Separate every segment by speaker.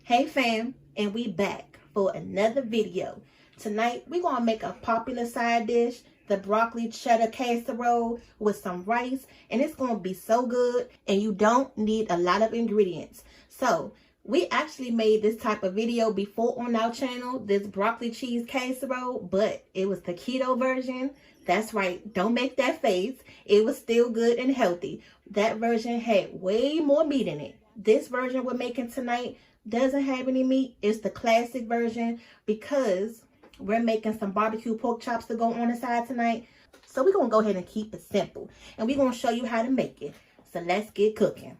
Speaker 1: Hey fam, and we back for another video. Tonight we're gonna make a popular side dish, the broccoli cheddar casserole with some rice, and it's gonna be so good, and you don't need a lot of ingredients. So we actually made this type of video before on our channel, this broccoli cheese casserole, but it was the keto version. That's right, don't make that face. It was still good and healthy. That version had way more meat in it. This version we're making tonight doesn't have any meat. It's the classic version because we're making some barbecue pork chops to go on the side tonight. So we're going to go ahead and keep it simple. And we're going to show you how to make it. So let's get cooking.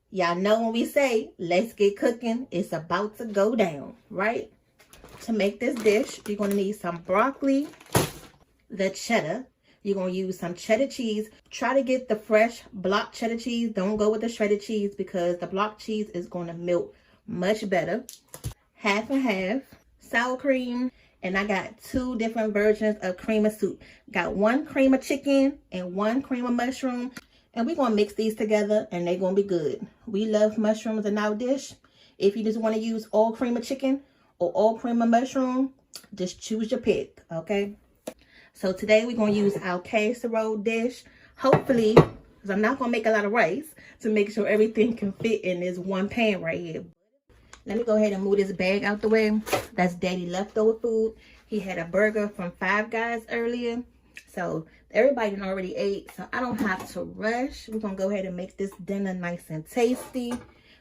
Speaker 1: Y'all know when we say, let's get cooking, it's about to go down, right? To make this dish, you're going to need some broccoli, the cheddar. You're going to use some cheddar cheese. Try to get the fresh block cheddar cheese. Don't go with the shredded cheese because the block cheese is going to melt much better. Half and half. Sour cream. And I got two different versions of cream of soup. Got one cream of chicken and one cream of mushroom. And we're going to mix these together and they're going to be good. We love mushrooms in our dish. If you just want to use all cream of chicken or all cream of mushroom, just choose your pick, okay? So today we're going to use our casserole dish. Hopefully, because I'm not going to make a lot of rice, to make sure everything can fit in this one pan right here. Let me go ahead and move this bag out the way. That's Daddy leftover food. He had a burger from Five Guys earlier. So everybody done already ate, so I don't have to rush. We're going to go ahead and make this dinner nice and tasty.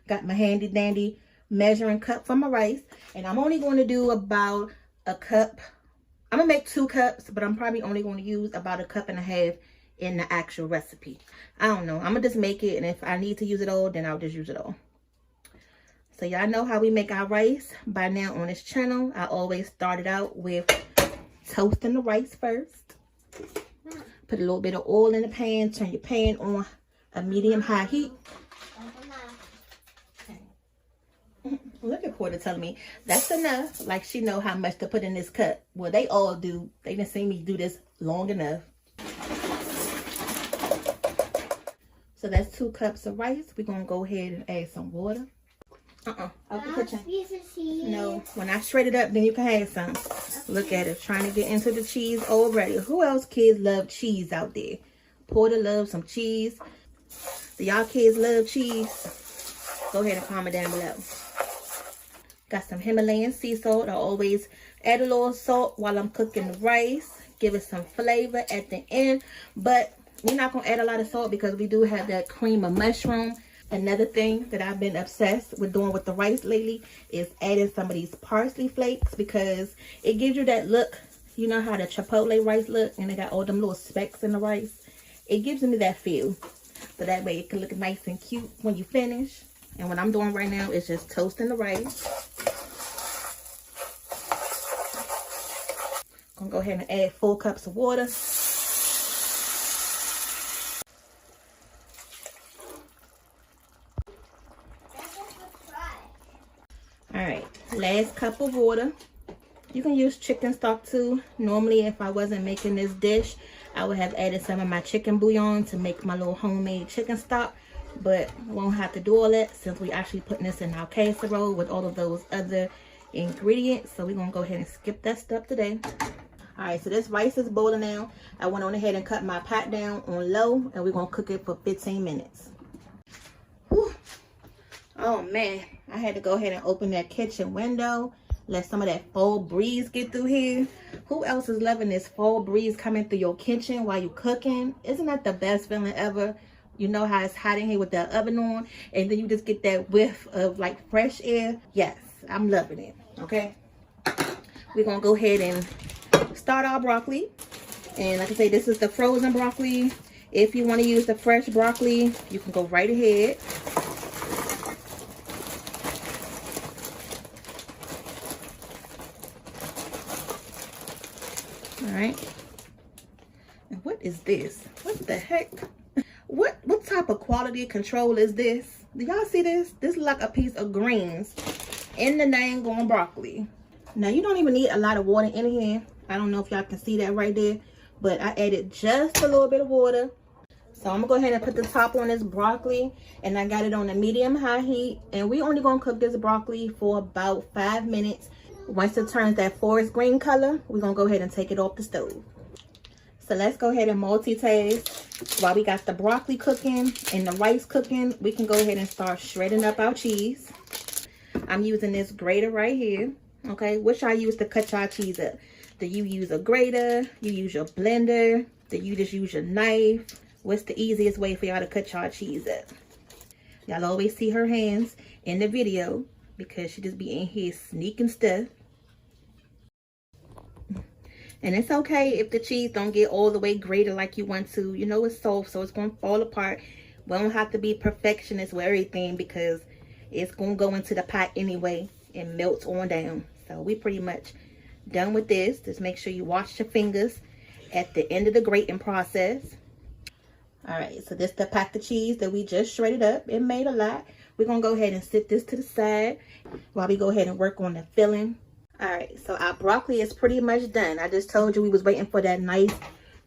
Speaker 1: Got my handy dandy measuring cup for my rice. And I'm only going to do about a cup. I'm going to make 2 cups, but I'm probably only going to use about 1.5 cups in the actual recipe. I don't know. I'm going to just make it, and if I need to use it all, then I'll just use it all. So y'all know how we make our rice by now on this channel. I always started out with toasting the rice first. Put a little bit of oil in the pan. Turn your pan on a medium-high heat. Look at Porter telling me that's enough. Like she know how much to put in this cup. Well, they all do. They didn't see me do this long enough. So that's 2 cups of rice. We're going to go ahead and add some water. Out the kitchen. No, when I shred it up, then you can have some. Look at it, trying to get into the cheese already. Who else kids love cheese out there? Porter loves some cheese. Do y'all kids love cheese? Go ahead and comment down below. Got some Himalayan sea salt. I always add a little salt while I'm cooking the rice. Give it some flavor at the end. But we're not going to add a lot of salt because we do have that cream of mushroom. Another thing that I've been obsessed with doing with the rice lately is adding some of these parsley flakes because it gives you that look. You know how the Chipotle rice look and they got all them little specks in the rice? It gives me that feel. So that way it can look nice and cute when you finish. And what I'm doing right now is just toasting the rice. I'm gonna go ahead and add 4 cups of water. Alright, last cup of water. You can use chicken stock too. Normally, if I wasn't making this dish, I would have added some of my chicken bouillon to make my little homemade chicken stock. But won't have to do all that since we actually putting this in our casserole with all of those other ingredients. So we're going to go ahead and skip that step today. Alright, so this rice is boiling now. I went on ahead and cut my pot down on low and we're going to cook it for 15 minutes. Whew. Oh man, I had to go ahead and open that kitchen window. Let some of that fall breeze get through here. Who else is loving this fall breeze coming through your kitchen while you're cooking? Isn't that the best feeling ever? You know how it's hot in here with the oven on, and then you just get that whiff of like fresh air. Yes, I'm loving it. Okay, we're gonna go ahead and start our broccoli. And like I say, this is the frozen broccoli. If you want to use the fresh broccoli, you can go right ahead. All right. And what is this? What the heck? What type of quality control is this? Do y'all see this? This is like a piece of greens in the dang on broccoli. Now you don't even need a lot of water in here. I don't know if y'all can see that right there, but I added just a little bit of water So I'm gonna go ahead and put the top on this broccoli, and I got it on a medium-high heat, and we only gonna cook this broccoli for about 5 minutes. Once it turns that forest green color, we're gonna go ahead and take it off the stove. So let's go ahead and multitask. While we got the broccoli cooking and the rice cooking, we can go ahead and start shredding up our cheese. I'm using this grater right here. Okay, which I use to cut your cheese up. Do you use a grater? You use your blender? Do you just use your knife? What's the easiest way for y'all to cut your cheese up? Y'all always see her hands in the video because she just be in here sneaking stuff. And it's okay if the cheese don't get all the way grated like you want to. You know it's soft, so it's going to fall apart. We don't have to be perfectionists with everything because it's going to go into the pot anyway and melt on down. So we pretty much done with this. Just make sure you wash your fingers at the end of the grating process. All right, so this is the pack of cheese that we just shredded up. It made a lot. We're going to go ahead and sit this to the side while we go ahead and work on the filling. All right, so our broccoli is pretty much done. I just told you we was waiting for that nice,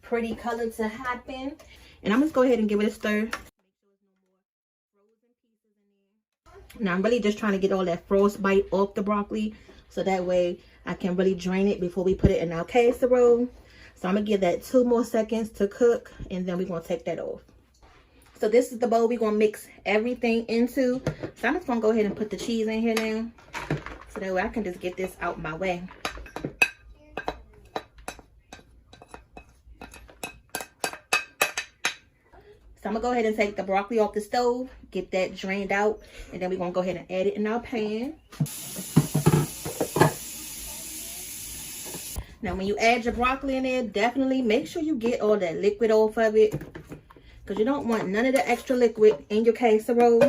Speaker 1: pretty color to happen. And I'm just go ahead and give it a stir. Now, I'm really just trying to get all that frostbite off the broccoli, so that way I can really drain it before we put it in our casserole. So I'm going to give that 2 more seconds to cook, and then we're going to take that off. So this is the bowl we're going to mix everything into. So I'm just going to go ahead and put the cheese in here now, so that way I can just get this out my way. So I'm going to go ahead and take the broccoli off the stove, get that drained out, and then we're going to go ahead and add it in our pan. Now, when you add your broccoli in there, definitely make sure you get all that liquid off of it, because you don't want none of the extra liquid in your casserole.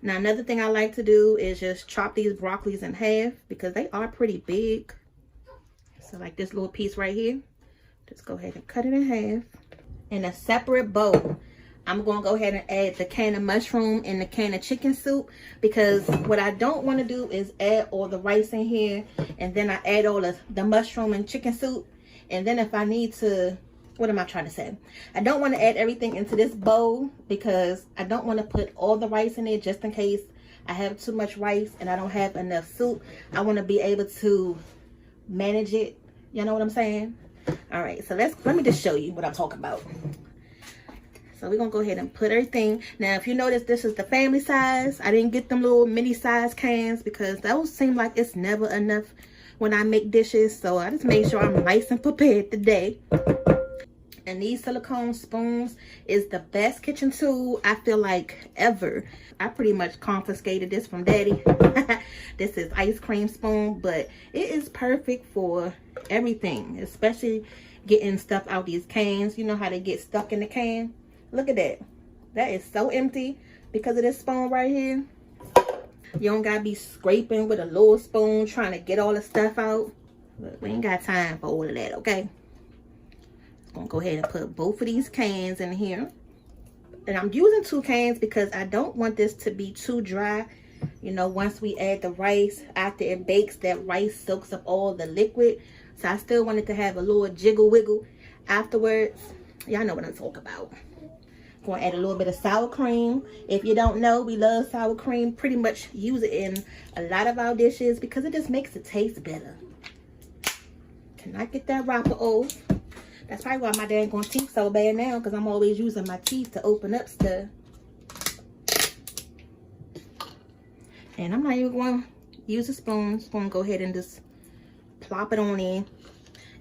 Speaker 1: Now, another thing I like to do is just chop these broccolis in half, because they are pretty big. So like this little piece right here, just go ahead and cut it in half. In a separate bowl, I'm going to go ahead and add the can of mushroom and the can of chicken soup, because what I don't want to do is add all the rice in here and then I add all the mushroom and chicken soup, and then if I need to, what am I trying to say? I don't want to add everything into this bowl, because I don't want to put all the rice in there just in case I have too much rice and I don't have enough soup. I want to be able to manage it. You know what I'm saying? All right, so let me just show you what I'm talking about. So we're gonna go ahead and put everything. Now, if you notice, this is the family size. I didn't get them little mini size cans because those seem like it's never enough when I make dishes. So I just made sure I'm nice and prepared today. And these silicone spoons is the best kitchen tool I feel like ever. I pretty much confiscated this from Daddy. This is ice cream spoon, but it is perfect for everything, especially getting stuff out these cans. You know how they get stuck in the can? Look at that. That is so empty because of this spoon right here. You don't gotta be scraping with a little spoon trying to get all the stuff out. But we ain't got time for all of that, okay? Gonna go ahead and put both of these cans in here, and I'm using 2 cans because I don't want this to be too dry. You know, once we add the rice, after it bakes, that rice soaks up all the liquid, so I still want it to have a little jiggle wiggle afterwards. Y'all know what I'm talking about. Gonna add a little bit of sour cream. If you don't know, we love sour cream. Pretty much use it in a lot of our dishes because it just makes it taste better. Can I get that wrapper off? That's probably why my dad gonna teeth so bad now, because I'm always using my teeth to open up stuff. And I'm not even going to use a spoon. Just going to go ahead and just plop it on in.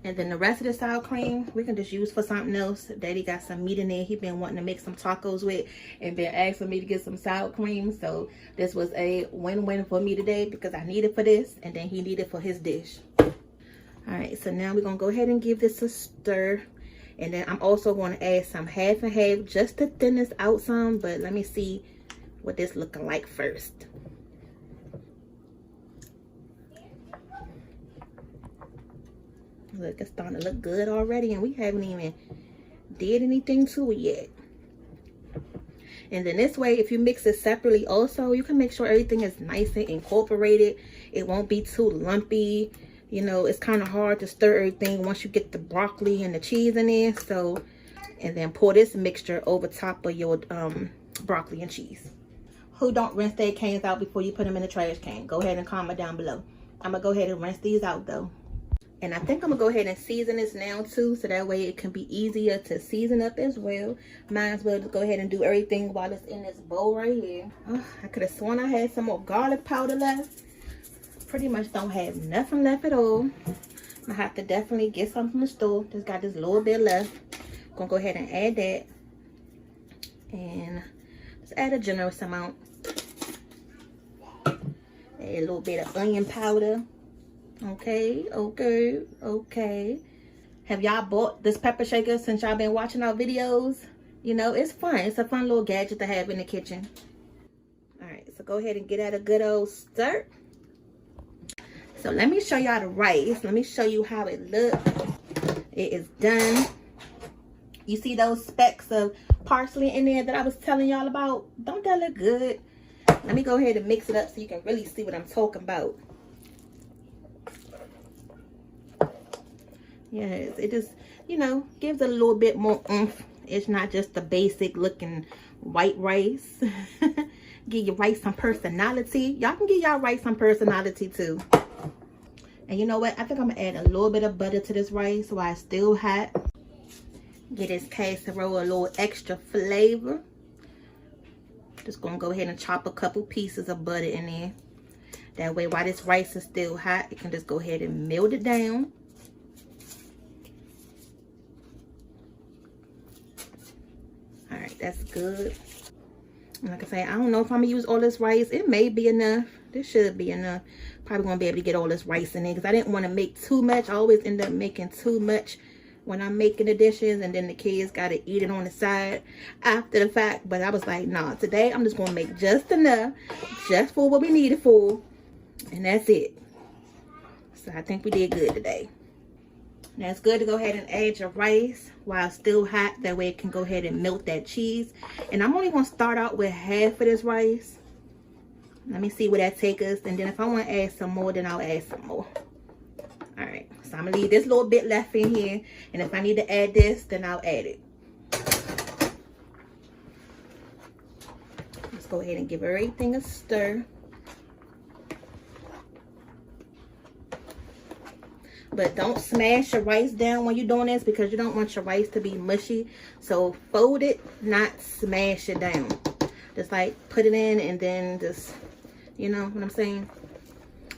Speaker 1: And then the rest of the sour cream, we can just use for something else. Daddy got some meat in there he been wanting to make some tacos with, and been asking me to get some sour cream. So this was a win-win for me today because I need it for this, and then he needed it for his dish. All right, so now we're going to go ahead and give this a stir. And then I'm also going to add some half and half just to thin this out some. But let me see what this looking like first. Look, it's starting to look good already, and we haven't even did anything to it yet. And then this way, if you mix it separately also, you can make sure everything is nice and incorporated. It won't be too lumpy. You know, it's kind of hard to stir everything once you get the broccoli and the cheese in there. So And then pour this mixture over top of your broccoli and cheese. Who don't rinse their cans out before you put them in the trash can? Go ahead and comment down below. I'm gonna go ahead and rinse these out though. And I think I'm gonna go ahead and season this now too, so that way it can be easier to season up as well. Might as well just go ahead and do everything while it's in this bowl right here. Oh, I could have sworn I had some more garlic powder left. Pretty much don't have nothing left at all. I have to definitely get some from the store. Just got this little bit left. Gonna go ahead and add that. And just add a generous amount. Add a little bit of onion powder. Okay. Have y'all bought this pepper shaker since y'all been watching our videos? You know, it's fun. It's a fun little gadget to have in the kitchen. Alright, so go ahead and get at a good old stir. So let me show y'all the rice. Let me show you how it looks. It is done. You see those specks of parsley in there that I was telling y'all about? Don't that look good? Let me go ahead and mix it up so you can really see what I'm talking about. Yes, it just, you know, gives it a little bit more oomph. It's not just the basic looking white rice. Give your rice some personality. Y'all can give y'all rice some personality too. And you know what? I think I'm going to add a little bit of butter to this rice while it's still hot. Get this casserole a little extra flavor. Just going to go ahead and chop a couple pieces of butter in there. That way, while this rice is still hot, you can just go ahead and melt it down. Alright, that's good. Like I say, I don't know if I'm going to use all this rice. It may be enough. This should be enough. Probably going to be able to get all this rice in there because I didn't want to make too much. I always end up making too much when I'm making the dishes, and then the kids got to eat it on the side after the fact. But I was like, nah, today I'm just going to make just enough, just for what we need it for, and that's it. So I think we did good today. Now it's good to go ahead and add your rice while it's still hot. That way it can go ahead and melt that cheese. And I'm only going to start out with half of this rice. Let me see where that takes us. And then if I want to add some more, then I'll add some more. Alright, so I'm going to leave this little bit left in here. And if I need to add this, then I'll add it. Let's go ahead and give everything a stir. But don't smash your rice down when you're doing this, because you don't want your rice to be mushy. So fold it, not smash it down. Just like put it in and then just, you know what I'm saying?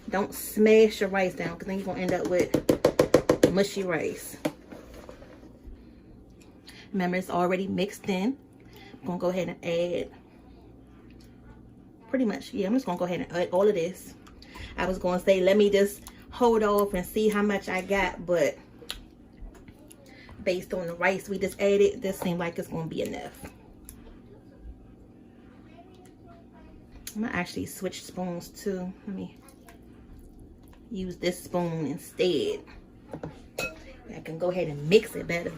Speaker 1: Don't smash your rice down, because then you're going to end up with mushy rice. Remember, it's already mixed in. I'm going to go ahead and add pretty much, yeah, I'm just going to go ahead and add all of this. I was going to say, let me just hold off and see how much I got, but based on the rice we just added, this seems like it's going to be enough. I'm going to actually switch spoons too. Let me use this spoon instead. I can go ahead and mix it better.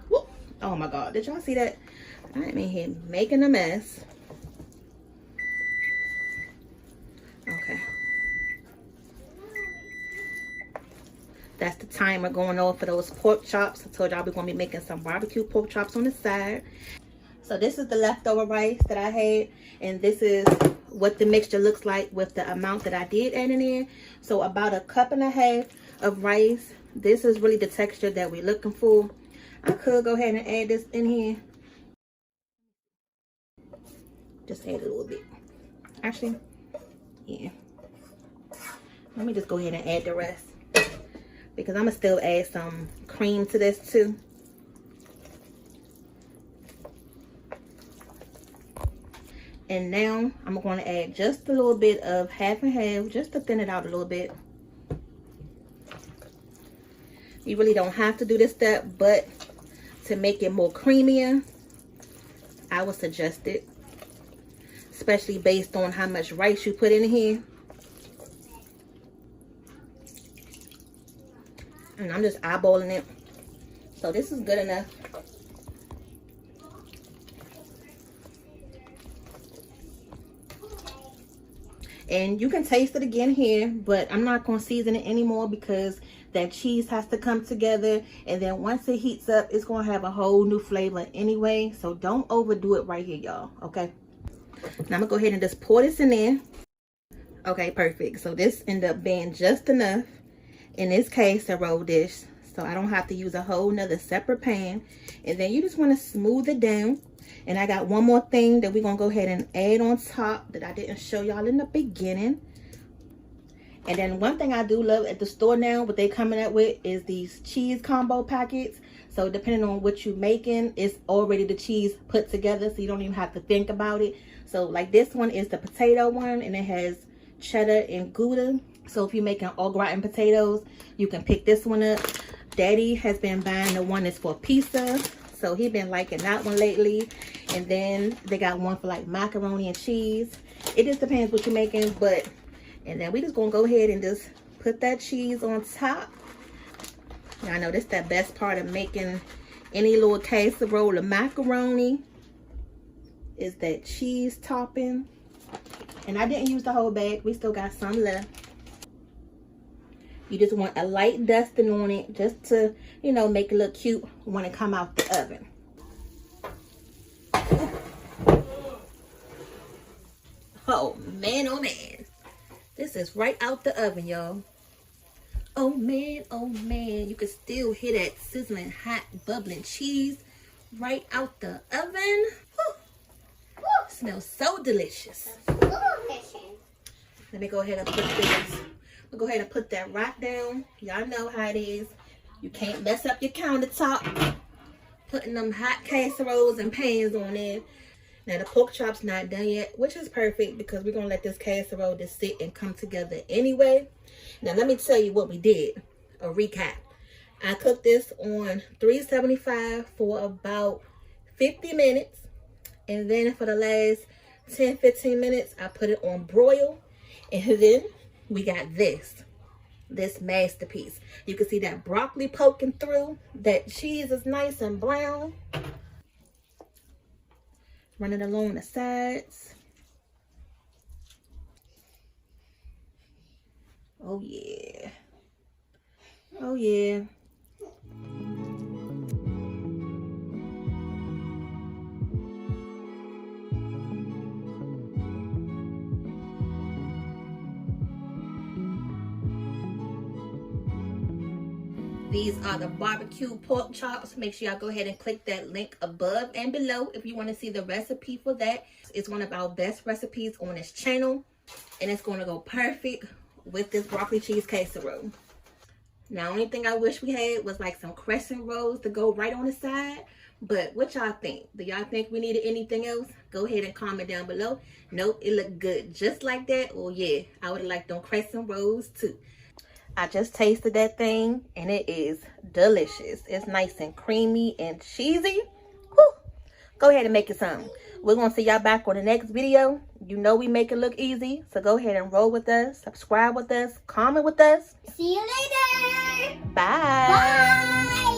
Speaker 1: Whoop. Oh my God, did y'all see that? I'm in here making a mess. Okay. That's the timer going off for those pork chops. I told y'all we're going to be making some barbecue pork chops on the side. So this is the leftover rice that I had. And this is what the mixture looks like with the amount that I did add in there. So about 1.5 cups of rice. This is really the texture that we're looking for. I could go ahead and add this in here. Just add a little bit. Actually, yeah. Let me just go ahead and add the rest, because I'm going to still add some cream to this too. And now I'm going to add just a little bit of half and half, just to thin it out a little bit. You really don't have to do this step, but to make it more creamier, I would suggest it. Especially based on how much rice you put in here. And I'm just eyeballing it. So this is good enough. And you can taste it again here, but I'm not going to season it anymore because that cheese has to come together. And then once it heats up, it's going to have a whole new flavor anyway. So don't overdo it right here, y'all. Okay. Now I'm going to go ahead and just pour this in there. Okay, perfect. So this ended up being just enough in this casserole dish. So I don't have to use a whole nother separate pan. And then you just want to smooth it down. And I got one more thing that we're going to go ahead and add on top that I didn't show y'all in the beginning. And then one thing I do love at the store now, what they coming up with is these cheese combo packets. So depending on what you're making, it's already the cheese put together, so you don't even have to think about it. So like this one is the potato one, and it has cheddar and Gouda. So if you're making au gratin potatoes, you can pick this one up. Daddy has been buying the one that's for pizza, so he been liking that one lately. And then they got one for like macaroni and cheese. It just depends what you're making, but and then we just gonna go ahead and just put that cheese on top. Now, I know this is the best part of making any little casserole of macaroni is that cheese topping. And I didn't use the whole bag. We still got some left. You just want a light dusting on it just to, you know, make it look cute when it come out the oven. Oh man, oh man. This is right out the oven, y'all. Oh man, you can still hear that sizzling hot bubbling cheese right out the oven. Smells so delicious. Let me go ahead and put this. We'll go ahead and put that right down. Y'all know how it is. You can't mess up your countertop putting them hot casseroles and pans on there. Now the pork chop's not done yet, which is perfect because we're gonna let this casserole just sit and come together anyway. Now let me tell you what we did. A recap. I cooked this on 375 for about 50 minutes. And then for the last 10-15 minutes, I put it on broil. And then we got this masterpiece. You can see that broccoli poking through. That cheese is nice and brown. Running along the sides. Oh yeah. Oh yeah. These are the barbecue pork chops. Make sure y'all go ahead and click that link above and below if you want to see the recipe for that. It's one of our best recipes on this channel, and it's going to go perfect with this broccoli cheese casserole. Now, only thing I wish we had was like some crescent rolls to go right on the side. But what y'all think? Do y'all think we needed anything else? Go ahead and comment down below. Nope, it looked good just like that. Oh yeah, I would have liked them crescent rolls too. I just tasted that thing and it is delicious. It's nice and creamy and cheesy. Woo. Go ahead and make it some. We're going to see y'all back on the next video. You know we make it look easy. So go ahead and roll with us, subscribe with us, comment with us.
Speaker 2: See you later.
Speaker 1: Bye.
Speaker 2: Bye.